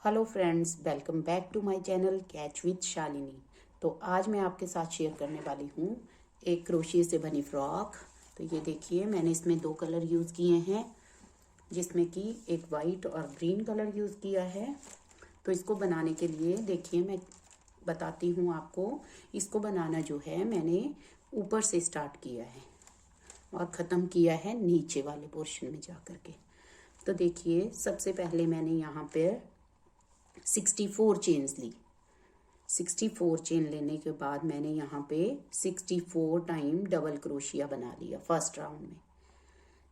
Hello friends, welcome back to my channel catch with Shalini. तो आज मैं आपके साथ शेयर करने वाली हूँ एक क्रोशिया से बनी फ्रॉक। तो ये देखिए, मैंने इसमें 2 कलर यूज़ किए हैं, जिसमें कि एक वाइट और ग्रीन कलर यूज़ किया है। तो इसको बनाने के लिए देखिए, मैं बताती हूँ आपको। इसको बनाना जो है, मैंने ऊपर से स्टार्ट किया है और ख़त्म किया है नीचे वाले पोर्शन में जा कर के। तो देखिए, सबसे पहले मैंने यहाँ पे 64 चेन्स ली। 64 चेन लेने के बाद मैंने यहाँ पे 64 टाइम डबल क्रोशिया बना लिया फर्स्ट राउंड में।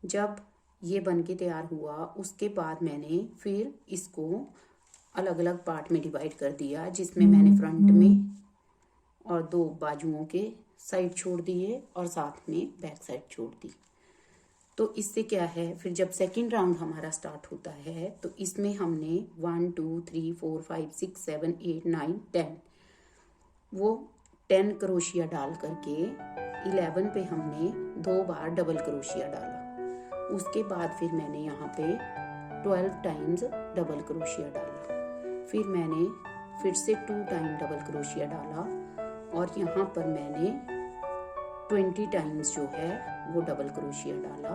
जब ये बन के तैयार हुआ, उसके बाद मैंने फिर इसको अलग अलग पार्ट में डिवाइड कर दिया, जिसमें मैंने फ्रंट में और 2 बाजुओं के साइड छोड़ दिए और साथ में बैक साइड छोड़ दी। तो इससे क्या है, फिर जब सेकंड राउंड हमारा स्टार्ट होता है तो इसमें हमने 1 2 3 4 5 6 7 8 9 10 वो 10 क्रोशिया डाल करके 11 पे हमने 2 बार डबल क्रोशिया डाला। उसके बाद फिर मैंने यहाँ पे 12 टाइम्स डबल क्रोशिया डाला। फिर मैंने फिर से 2 टाइम डबल क्रोशिया डाला और यहाँ पर मैंने 20 टाइम्स जो है वो डबल क्रोशिया डाला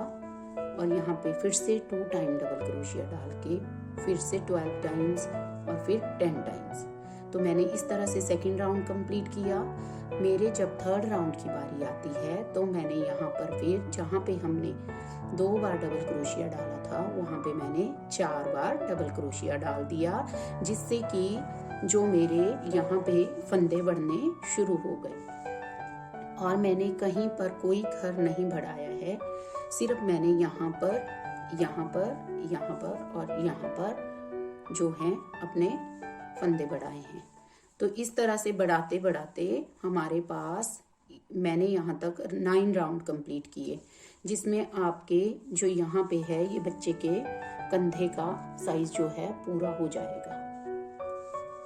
और यहाँ पे फिर से 2 टाइम डबल क्रोशिया डाल के फिर से 12 टाइम्स और फिर 10 टाइम्स। तो मैंने इस तरह से सेकंड राउंड कंप्लीट किया। मेरे जब थर्ड राउंड की बारी आती है तो मैंने यहाँ पर फिर जहाँ पे हमने 2 बार डबल क्रोशिया डाला था, वहाँ पे मैंने 4 बार डबल क्रोशिया डाल दिया, जिससे कि जो मेरे यहाँ पे फंदे बढ़ने शुरू हो गए। और मैंने कहीं पर कोई घर नहीं बढ़ाया है, सिर्फ मैंने यहाँ पर और यहाँ पर जो है अपने फंदे बढ़ाए हैं। तो इस तरह से बढ़ाते बढ़ाते हमारे पास मैंने यहाँ तक 9 राउंड कंप्लीट किए, जिसमें आपके जो यहाँ पे है ये बच्चे के कंधे का साइज जो है पूरा हो जाएगा।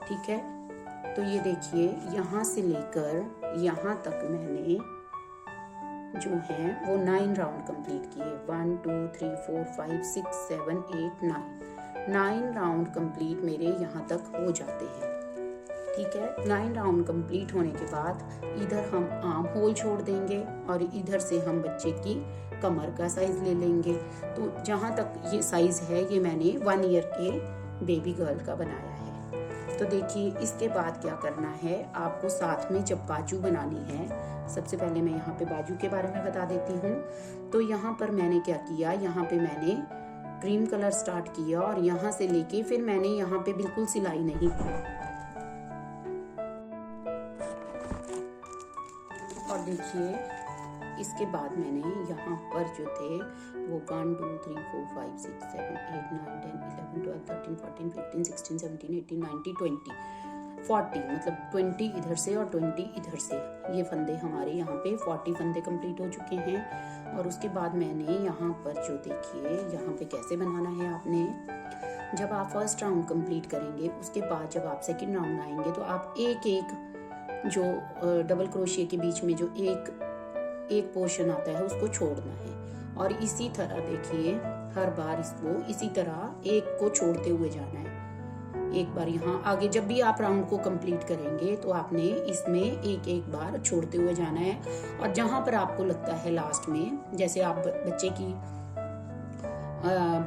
ठीक है, तो ये देखिए, यहाँ से लेकर यहाँ तक मैंने जो है वो 9 राउंड कंप्लीट किए। 1 2 3 4 5 6 7 8 9 राउंड कंप्लीट मेरे यहाँ तक हो जाते हैं। ठीक है, 9 राउंड कंप्लीट होने के बाद इधर हम आर्म होल छोड़ देंगे और इधर से हम बच्चे की कमर का साइज ले लेंगे। तो जहाँ तक ये साइज है, ये मैंने 1 ईयर के बेबी गर्ल का बनाया है। तो देखिए, इसके बाद क्या करना है, आपको साथ में जब बाजू बनानी है, सबसे पहले मैं यहाँ पे बाजू के बारे में बता देती हूँ। तो यहाँ पर मैंने क्या किया, यहाँ पे मैंने क्रीम कलर स्टार्ट किया और यहाँ से लेके फिर मैंने यहाँ पे बिल्कुल सिलाई नहीं की। और देखिए, इसके बाद मैंने यहाँ पर जो थे वो 1 2 3 4 5 6 7 8 9 10 11 12 13 14 15 16 17 18 19 20 40, मतलब 20 इधर से और 20 इधर से। ये फंदे हमारे यहाँ पे 40 फंदे कंप्लीट हो चुके हैं। और उसके बाद मैंने यहाँ पर जो देखिए, यहाँ पे कैसे बनाना है आपने, जब आप फर्स्ट राउंड कंप्लीट करेंगे, उसके बाद जब आप सेकेंड राउंड आएंगे तो आप एक एक जो डबल क्रोशिया के बीच में जो एक पोर्शन आता है उसको छोड़ना है। और इसी तरह देखिए, हर बार इसको इसी तरह एक को छोड़ते हुए जाना है। एक बार यहाँ आगे जब भी आप राउंड को कंप्लीट करेंगे तो आपने इसमें एक बार छोड़ते हुए जाना है। और जहां पर आपको लगता है लास्ट में, जैसे आप बच्चे की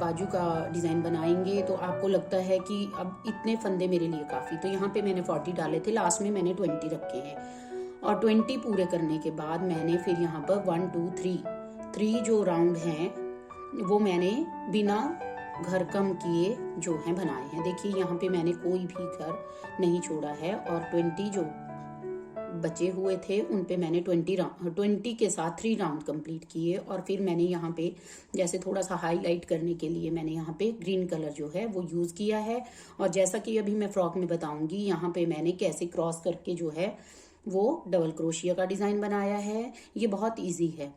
बाजू का डिजाइन बनाएंगे तो आपको लगता है कि अब इतने फंदे मेरे लिए काफी, तो यहाँ पे मैंने 40 डाले थे, लास्ट में मैंने 20 रखे हैं। और 20 पूरे करने के बाद मैंने फिर यहाँ पर 1 2 3 जो राउंड हैं वो मैंने बिना घर कम किए जो हैं बनाए हैं। देखिए, यहाँ पे मैंने कोई भी घर नहीं छोड़ा है और 20 जो बचे हुए थे उन पे मैंने 20 के साथ 3 राउंड कंप्लीट किए। और फिर मैंने यहाँ पे जैसे थोड़ा सा हाईलाइट करने के लिए मैंने यहाँ पे ग्रीन कलर जो है वो यूज किया है। और जैसा कि अभी मैं फ्रॉक में बताऊंगी, यहाँ पे मैंने कैसे क्रॉस करके जो है वो डबल क्रोशिया का डिजाइन बनाया है। ये बहुत इजी है।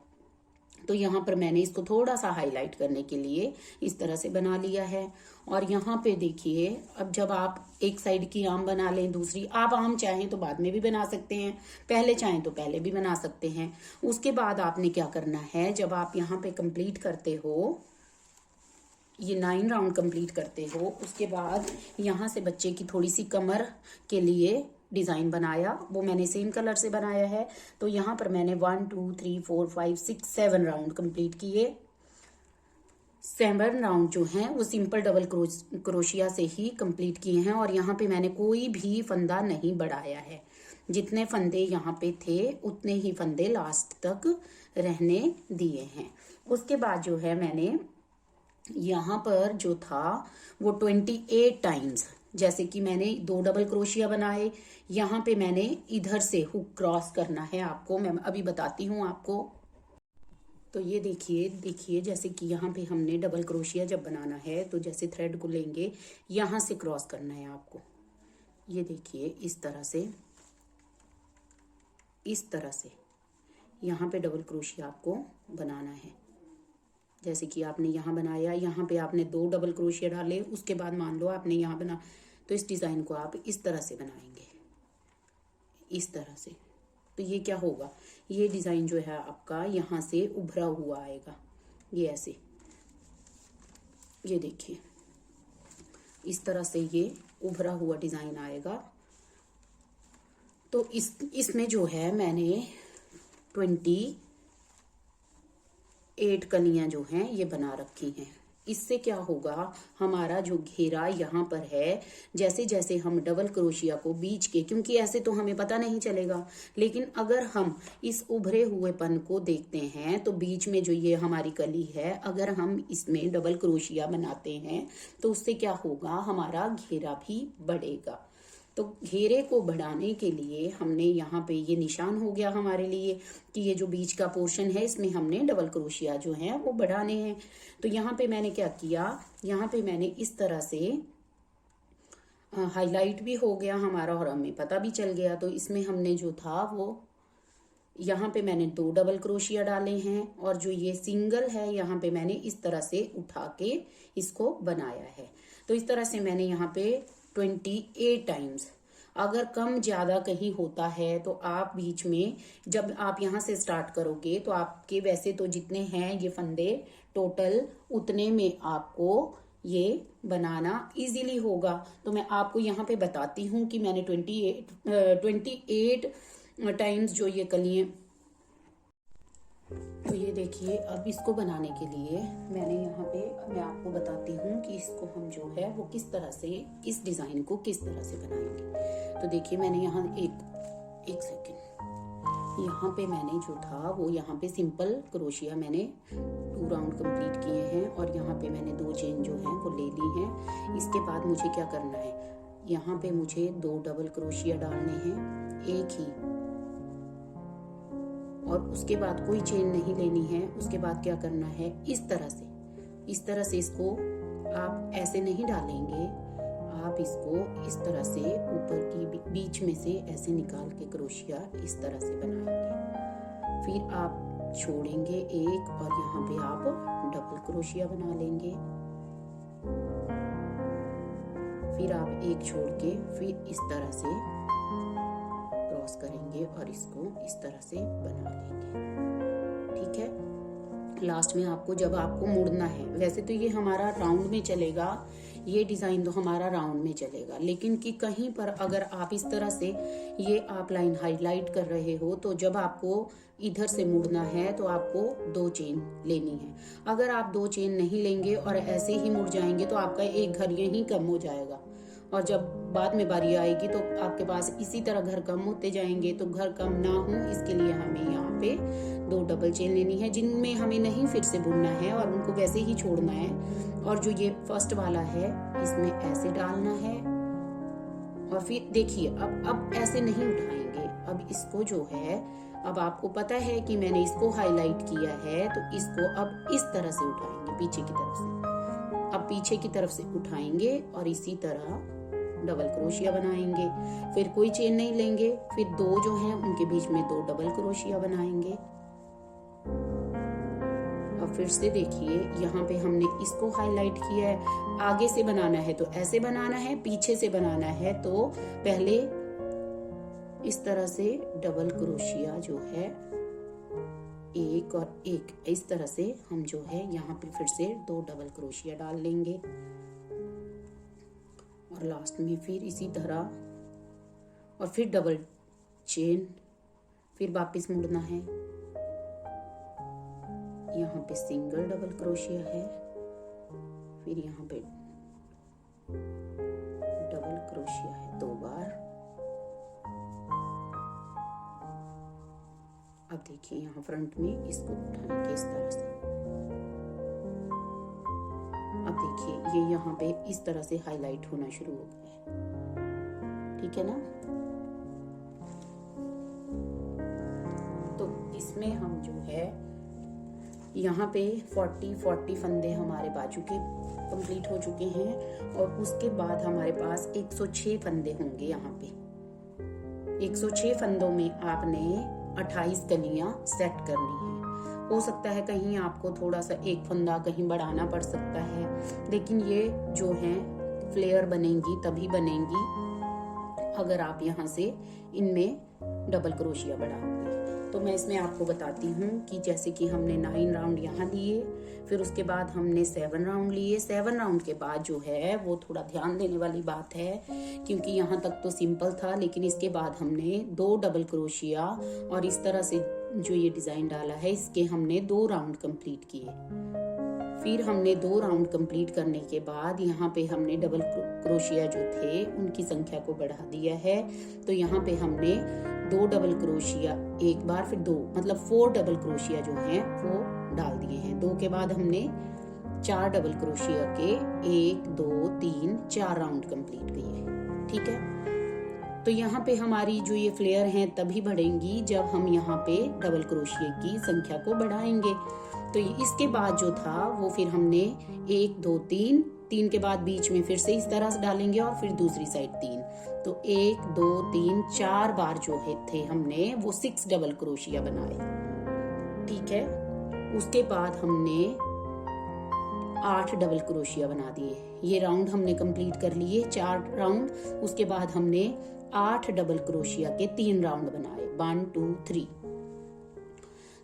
तो यहाँ पर मैंने इसको थोड़ा सा हाईलाइट करने के लिए इस तरह से बना लिया है। और यहाँ पे देखिए, अब जब आप एक साइड की आर्म बना लें, दूसरी आप आर्म चाहें तो बाद में भी बना सकते हैं, पहले चाहें तो पहले भी बना सकते हैं। उसके बाद आपने क्या करना है, जब आप यहाँ पे कंप्लीट करते हो, ये 9 राउंड कंप्लीट करते हो, उसके बाद यहाँ से बच्चे की थोड़ी सी कमर के लिए डिजाइन बनाया, वो मैंने सेम कलर से बनाया है। तो यहाँ पर मैंने 1 2 3 4 5 6 7 राउंड कंप्लीट किए। 7 राउंड जो हैं वो सिंपल डबल क्रोशिया से ही कंप्लीट किए हैं, और यहाँ पे मैंने कोई भी फंदा नहीं बढ़ाया है। जितने फंदे यहाँ पे थे उतने ही फंदे लास्ट तक रहने दिए हैं। उसके बाद जो है मैंने यहाँ पर जो था वो 28 टाइम्स, जैसे कि मैंने 2 डबल क्रोशिया बनाए, यहाँ पे मैंने इधर से हुक क्रॉस करना है आपको, मैं अभी बताती हूँ आपको। तो ये देखिए जैसे कि यहाँ पे हमने डबल क्रोशिया जब बनाना है तो जैसे थ्रेड को लेंगे, यहाँ से क्रॉस करना है आपको। ये देखिए इस तरह से यहाँ पे डबल क्रोशिया आपको बनाना है। जैसे कि आपने यहाँ बनाया, यहाँ पे आपने 2 डबल क्रोशिया डाले, उसके बाद मान लो आपने यहाँ बना, तो इस डिज़ाइन को आप इस तरह से बनाएंगे, इस तरह से। तो ये क्या होगा, ये डिज़ाइन जो है आपका यहाँ से उभरा हुआ आएगा, ये ऐसे, ये देखिए इस तरह से ये उभरा हुआ डिज़ाइन आएगा। तो इसमें जो है मैंने 28 कलियां जो हैं ये बना रखी हैं। इससे क्या होगा, हमारा जो घेरा यहाँ पर है, जैसे जैसे हम डबल क्रोशिया को बीच के, क्योंकि ऐसे तो हमें पता नहीं चलेगा, लेकिन अगर हम इस उभरे हुए पन को देखते हैं तो बीच में जो ये हमारी कली है, अगर हम इसमें डबल क्रोशिया बनाते हैं तो उससे क्या होगा, हमारा घेरा भी बढ़ेगा। तो घेरे को बढ़ाने के लिए हमने यहाँ पे ये निशान हो गया हमारे लिए कि ये जो बीच का पोर्शन है इसमें हमने डबल क्रोशिया जो है वो बढ़ाने हैं। तो यहाँ पे मैंने क्या किया, यहाँ पे मैंने इस तरह से हाईलाइट भी हो गया हमारा और हमें पता भी चल गया। तो इसमें हमने जो था वो यहाँ पे मैंने 2 डबल क्रोशिया डाले हैं, और जो ये सिंगल है यहाँ पे मैंने इस तरह से उठा के इसको बनाया है। तो इस तरह से मैंने यहाँ पे 28 टाइम्स। अगर कम ज्यादा कहीं होता है तो आप बीच में, जब आप यहाँ से स्टार्ट करोगे तो आपके वैसे तो जितने हैं ये फंदे टोटल, उतने में आपको ये बनाना इजीली होगा। तो मैं आपको यहाँ पे बताती हूँ कि मैंने 28 टाइम्स जो ये कलियां, तो ये देखिए अब इसको बनाने के लिए मैंने यहाँ पे, मैं आपको बताती हूँ कि इसको हम जो है वो किस तरह से, इस डिजाइन को किस तरह से बनाएंगे। तो देखिए मैंने यहाँ एक सेकेंड, यहाँ पे मैंने जो था वो यहाँ पे सिंपल क्रोशिया मैंने 2 राउंड कंप्लीट किए हैं, और यहाँ पे मैंने 2 चेन जो हैं वो ले ली हैं। इसके बाद मुझे क्या करना है, यहाँ पे मुझे 2 डबल क्रोशिया डालने हैं एक ही, और उसके बाद कोई चेन नहीं लेनी है। उसके बाद क्या करना है, इस तरह से इसको आप ऐसे नहीं डालेंगे, आप इसको इस तरह से ऊपर की बीच में से ऐसे निकाल के क्रोशिया इस तरह से बनाएंगे। फिर आप छोड़ेंगे एक, और यहाँ पे आप डबल क्रोशिया बना लेंगे। फिर आप एक छोड़ के फिर इस तरह से क्रॉस करेंगे और इसको इस तरह से बना लेंगे। ठीक है, लास्ट में आपको जब आपको मुड़ना है, वैसे तो ये हमारा राउंड में चलेगा, ये डिजाइन तो हमारा राउंड में चलेगा, लेकिन कि कहीं पर अगर आप इस तरह से ये आप लाइन हाईलाइट कर रहे हो तो जब आपको इधर से मुड़ना है तो आपको 2 चेन लेनी है। अगर आप 2 चेन नहीं लेंगे और ऐसे ही मुड़ जाएंगे तो आपका एक घर यहीं कम हो जाएगा, और जब बाद में बारी आएगी तो आपके पास इसी तरह घर कम होते जाएंगे। तो घर कम ना हो इसके लिए हमें यहाँ पे 2 डबल चेन लेनी है, जिनमें हमें नहीं फिर से बुनना है और उनको वैसे ही छोड़ना है। और जो ये फर्स्ट वाला है इसमें ऐसे डालना है, और फिर देखिए अब ऐसे नहीं उठाएंगे। अब इसको जो है, अब आपको पता है कि मैंने इसको हाईलाइट किया है, तो इसको अब इस तरह से उठाएंगे पीछे की तरफ से। अब पीछे की तरफ से उठाएंगे और इसी तरह डबल क्रोशिया बनाएंगे। फिर कोई चेन नहीं लेंगे, फिर 2 जो हैं उनके बीच में 2 डबल क्रोशिया बनाएंगे। अब फिर से देखिए यहाँ पे हमने इसको हाईलाइट किया है। आगे से बनाना है तो ऐसे बनाना है, पीछे से बनाना है तो पहले इस तरह से डबल क्रोशिया जो है एक और एक, इस तरह से हम जो है यहाँ पे फिर से 2 डबल क्रोशिया डाल लेंगे और लास्ट में फिर इसी तरह और फिर डबल चेन, फिर वापस मुड़ना है। यहाँ पे सिंगल डबल क्रोशिया है, फिर यहाँ पे डबल क्रोशिया है 2 बार। अब देखिए यहाँ फ्रंट में इसको उठाएंगे इस तरह से। अब देखिए ये यहाँ पे इस तरह से हाईलाइट होना शुरू हो गया है, ठीक है ना। तो इसमें हम जो है यहाँ पे 40 फंदे हमारे बाजू के कंप्लीट हो चुके हैं और उसके बाद हमारे पास 106 फंदे होंगे। यहाँ पे 106 फंदों में आपने 28 कलियां सेट करनी है। हो सकता है कहीं आपको थोड़ा सा एक फंदा कहीं बढ़ाना पड़ सकता है, लेकिन ये जो है फ्लेयर बनेंगी तभी बनेंगी अगर आप यहाँ से इनमें डबल क्रोशिया बढ़ाओगे। तो मैं इसमें आपको बताती हूँ कि जैसे कि हमने 9 राउंड यहाँ लिए, फिर उसके बाद हमने 7 राउंड लिए। 7 राउंड के बाद जो है वो थोड़ा ध्यान देने वाली बात है, क्योंकि यहाँ तक तो सिंपल था, लेकिन इसके बाद हमने 2 डबल क्रोशिया और इस तरह से जो ये डिजाइन डाला है इसके हमने 2 राउंड कंप्लीट किए। फिर हमने 2 राउंड कंप्लीट करने के बाद यहाँ पे हमने डबल क्रोशिया जो थे उनकी संख्या को बढ़ा दिया है। तो यहाँ पे हमने 2 डबल क्रोशिया एक बार, फिर 2 मतलब 4 डबल क्रोशिया जो हैं वो डाल दिए हैं। 2 के बाद हमने 4 डबल क्रोशिया के 1 2 3 4 राउंड कंप्लीट किए, ठीक है। तो यहाँ पे हमारी जो ये फ्लेयर हैं तभी बढ़ेंगी जब हम यहाँ पे डबल क्रोशिया की संख्या को बढ़ाएंगे। तो इसके बाद जो था वो फिर हमने 1 2 3 के बाद बीच में फिर से इस तरह से डालेंगे और फिर दूसरी साइड 3। तो 1 2 3 4 बार जो है थे हमने वो 6 डबल क्रोशिया बनाए, ठीक है। उसके बाद हमने 8 डबल क्रोशिया बना दिए। ये राउंड हमने कंप्लीट कर लिए 4 राउंड। उसके बाद हमने 8 डबल क्रोशिया के 3 राउंड बनाए, 1 2 3।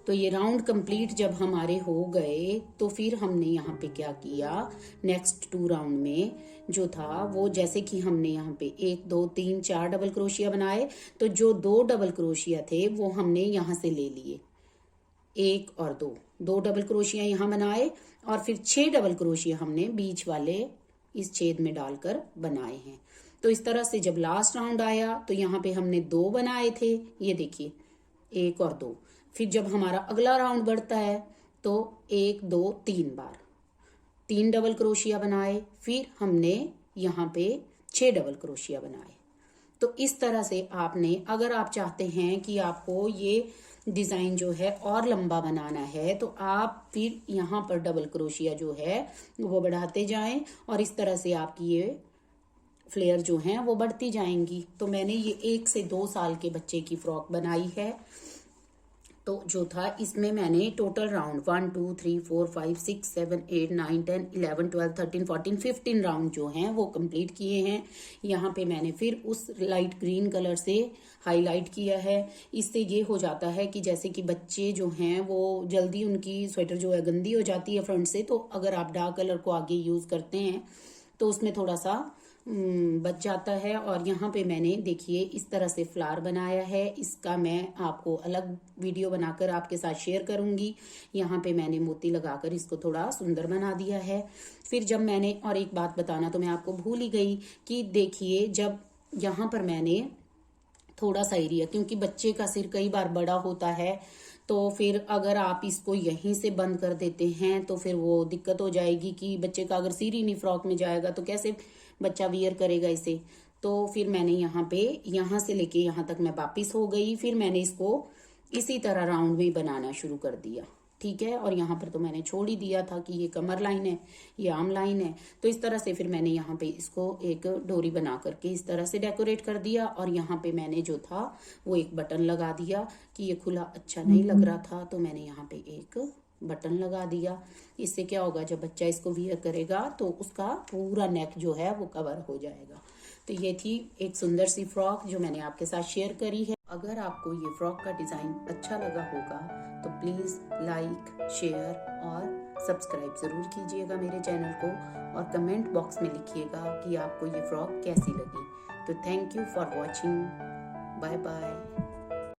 तो ये राउंड कंप्लीट जब हमारे हो गए तो फिर हमने यहाँ पे क्या किया, नेक्स्ट 2 राउंड में जो था वो जैसे कि हमने यहाँ पे 1 2 3 4 डबल क्रोशिया बनाए, तो जो 2 डबल क्रोशिया थे वो हमने यहाँ से ले लिए, 1 और 2 डबल क्रोशिया यहाँ बनाए और फिर 6 डबल क्रोशिया हमने बीच वाले इस छेद में डालकर बनाए हैं। तो इस तरह से जब लास्ट राउंड आया तो यहाँ पे हमने 2 बनाए थे, ये देखिए 1 और 2। फिर जब हमारा अगला राउंड बढ़ता है तो 1 2 3 बार 3 डबल क्रोशिया बनाए, फिर हमने यहाँ पे 6 डबल क्रोशिया बनाए। तो इस तरह से आपने, अगर आप चाहते हैं कि आपको ये डिजाइन जो है और लंबा बनाना है तो आप फिर यहाँ पर डबल क्रोशिया जो है वो बढ़ाते जाएं और इस तरह से आपकी ये फ्लेयर जो हैं वो बढ़ती जाएंगी। तो मैंने ये 1 से 2 साल के बच्चे की फ्रॉक बनाई है। तो जो था इसमें मैंने टोटल राउंड 1 2 3 4 5 6 7 8 9 10 11 12 13 14 15 राउंड जो हैं वो कंप्लीट किए हैं। यहाँ पे मैंने फिर उस लाइट ग्रीन कलर से हाईलाइट किया है। इससे ये हो जाता है कि जैसे कि बच्चे जो हैं वो जल्दी उनकी स्वेटर जो है गंदी हो जाती है फ्रंट से, तो अगर आप डार्क कलर को आगे यूज करते हैं तो उसमें थोड़ा सा बच जाता है। और यहाँ पे मैंने देखिए इस तरह से फ्लावर बनाया है, इसका मैं आपको अलग वीडियो बनाकर आपके साथ शेयर करूंगी। यहाँ पे मैंने मोती लगाकर इसको थोड़ा सुंदर बना दिया है। फिर जब मैंने, और एक बात बताना तो मैं आपको भूल ही गई कि देखिए जब यहाँ पर मैंने थोड़ा सा एरिया, क्योंकि बच्चे का सिर कई बार बड़ा होता है तो फिर अगर आप इसको यहीं से बंद कर देते हैं तो फिर वो दिक्कत हो जाएगी कि बच्चे का अगर सिर ही नहीं फ्रॉक में जाएगा तो कैसे बच्चा वियर करेगा इसे। तो फिर मैंने यहाँ से लेके यहाँ तक मैं वापिस हो गई, फिर मैंने इसको इसी तरह राउंड में बनाना शुरू कर दिया, ठीक है। और यहाँ पर तो मैंने छोड़ ही दिया था कि ये कमर लाइन है, ये आर्म लाइन है। तो इस तरह से फिर मैंने यहाँ पे इसको एक डोरी बना करके इस तरह से डेकोरेट कर दिया और यहाँ पे मैंने जो था वो एक बटन लगा दिया कि ये खुला अच्छा नहीं लग रहा था, तो मैंने यहाँ पे एक बटन लगा दिया। इससे क्या होगा, जब बच्चा इसको वियर करेगा तो उसका पूरा नेक जो है वो कवर हो जाएगा। तो ये थी एक सुंदर सी फ्रॉक जो मैंने आपके साथ शेयर करी है। अगर आपको ये फ्रॉक का डिज़ाइन अच्छा लगा होगा तो प्लीज़ लाइक, शेयर और सब्सक्राइब ज़रूर कीजिएगा मेरे चैनल को, और कमेंट बॉक्स में लिखिएगा कि आपको ये फ्रॉक कैसी लगी। तो thank you for watching. Bye bye.